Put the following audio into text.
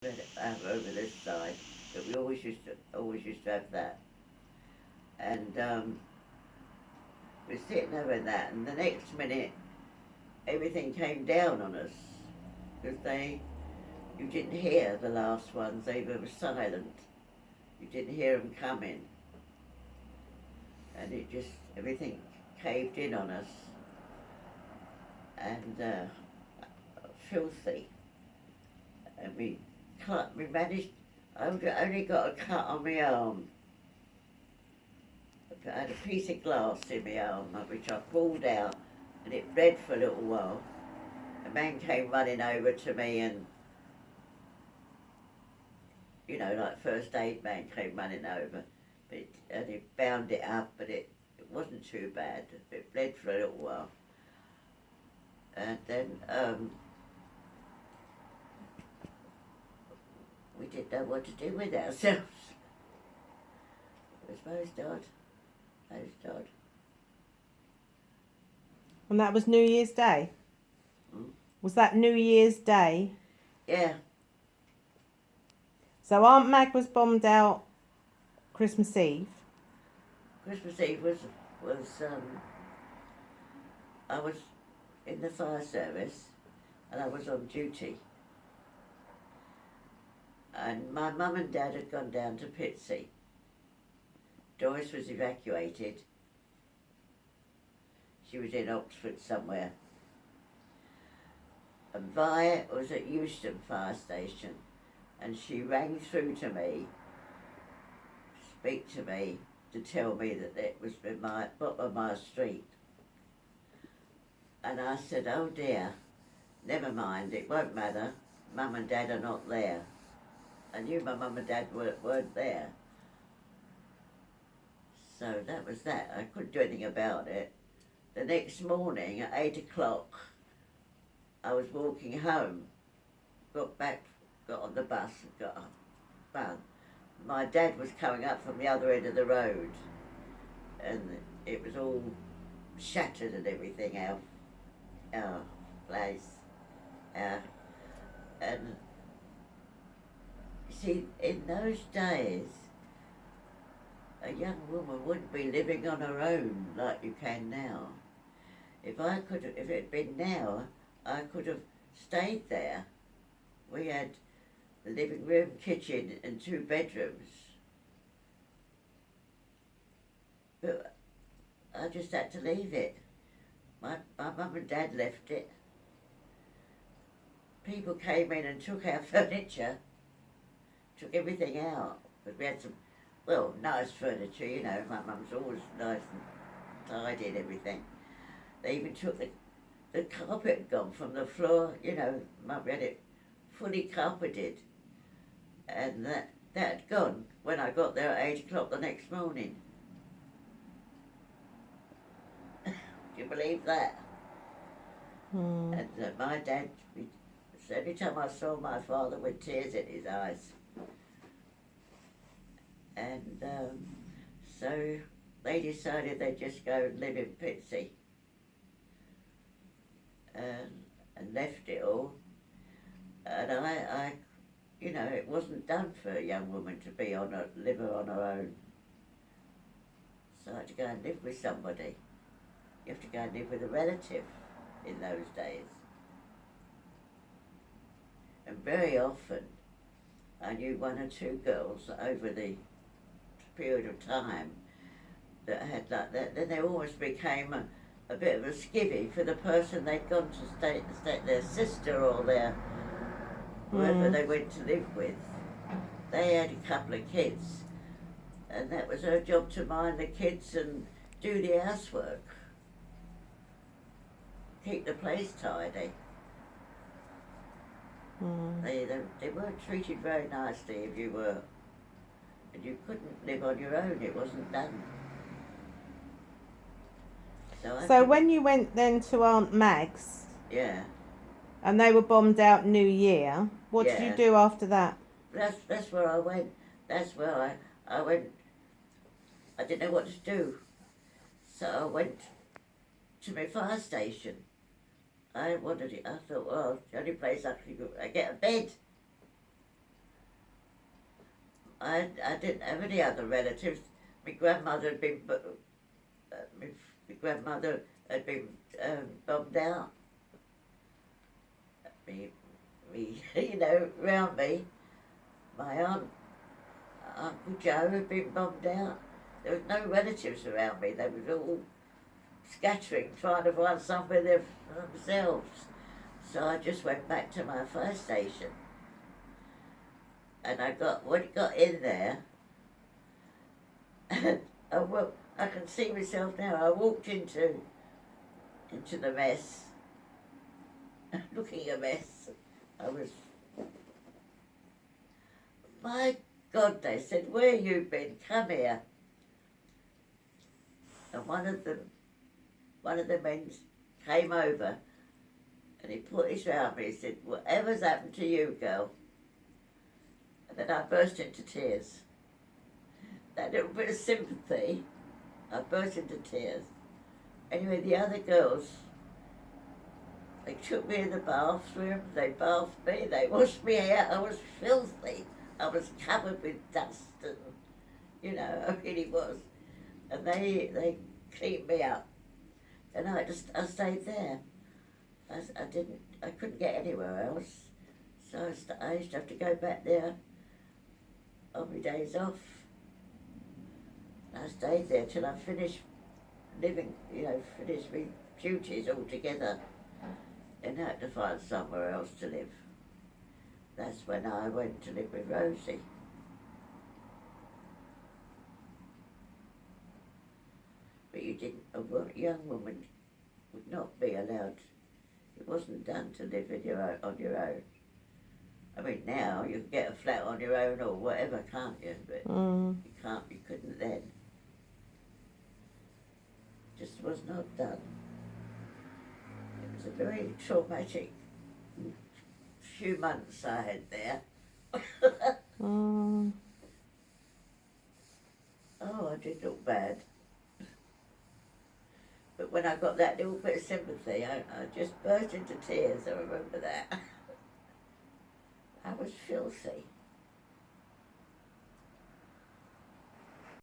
over this side, but we always used to have that. And we're sitting over that, and the next minute everything came down on us because you didn't hear the last ones. They were silent. You didn't hear them coming, and everything caved in on us, and filthy. And we managed. I only got a cut on my arm. I had a piece of glass in my arm, which I pulled out, and it bled for a little while. A man came running over to me, and like first aid man came running over, and he bound it up, but it wasn't too bad. It bled for a little while, and then we didn't know what to do with ourselves. It was most odd. Most odd. And that was New Year's Day? Was that New Year's Day? Yeah. So Aunt Mag was bombed out Christmas Eve? Christmas Eve was I was in the fire service and I was on duty. And my mum and dad had gone down to Pitsea. Doris was evacuated. She was in Oxford somewhere. And Vi was at Euston Fire Station, and she rang through to me, speak to me, to tell me that it was in my bottom of my street. And I said, oh dear, never mind, it won't matter. Mum and Dad are not there. I knew my mum and dad weren't there. So that was that. I couldn't do anything about it. The next morning at 8 o'clock, I was walking home, got on the bus and got up. Well, my dad was coming up from the other end of the road, and it was all shattered and everything, our place. And see, in those days, a young woman wouldn't be living on her own like you can now. If it had been now, I could have stayed there. We had the living room, kitchen and 2 bedrooms. But I just had to leave it. My mum and dad left it. People came in and took our furniture, took everything out. But we had some, nice furniture, my mum's always nice and tidy and everything. They even took the carpet gone from the floor, Mum had it fully carpeted. And that had gone when I got there at 8 o'clock the next morning. Do you believe that? And my dad, every time I saw my father with tears in his eyes. And so they decided they'd just go and live in Pitsea. And left it all. And I it wasn't done for a young woman to live on her own. So I had to go and live with somebody. You have to go and live with a relative in those days. And very often, I knew 1 or 2 girls over the period of time that had like that. Then they almost became a bit of a skivvy for the person they'd gone to stay their sister or their whoever they went to live with. They had a couple of kids, and that was her job to mind the kids and do the housework, keep the place tidy. They weren't treated very nicely if you were, and you couldn't live on your own. It wasn't done. So when you went then to Aunt Mag's, yeah, and they were bombed out New Year, what did you do after that? That's where I went. That's where I went. I didn't know what to do, so I went to my fire station. I thought, well, the only place I could go, I get a bed. I didn't have any other relatives. My grandmother had been, my grandmother had been bombed out. Me, you know, round me, my Uncle Joe had been bombed out. There was no relatives around me. They were all scattering, trying to find somewhere there for themselves. So I just went back to my fire station. And when it got in there, and I can see myself now. I walked into the mess, looking a mess. My God, they said, where you been? Come here. And one of the men came over and he put his arm and he said, whatever's happened to you, girl? And then I burst into tears. That little bit of sympathy, I burst into tears. Anyway, the other girls, they took me in the bathroom, they bathed me, they washed me out. I was filthy. I was covered with dust and, you know, I really was. And they cleaned me up. And I stayed there. I couldn't get anywhere else. So I used to have to go back there on my days off. And I stayed there till I finished living, you know, finished my duties altogether. And had to find somewhere else to live. That's when I went to live with Rosie. But you didn't, a young woman would not be allowed, it wasn't done to live on your own. I mean, now you can get a flat on your own or whatever, can't you? But you couldn't then. Just was not done. It was a very traumatic few months I had there. Oh, I did look bad. But when I got that little bit of sympathy, I just burst into tears, I remember that. I was filthy.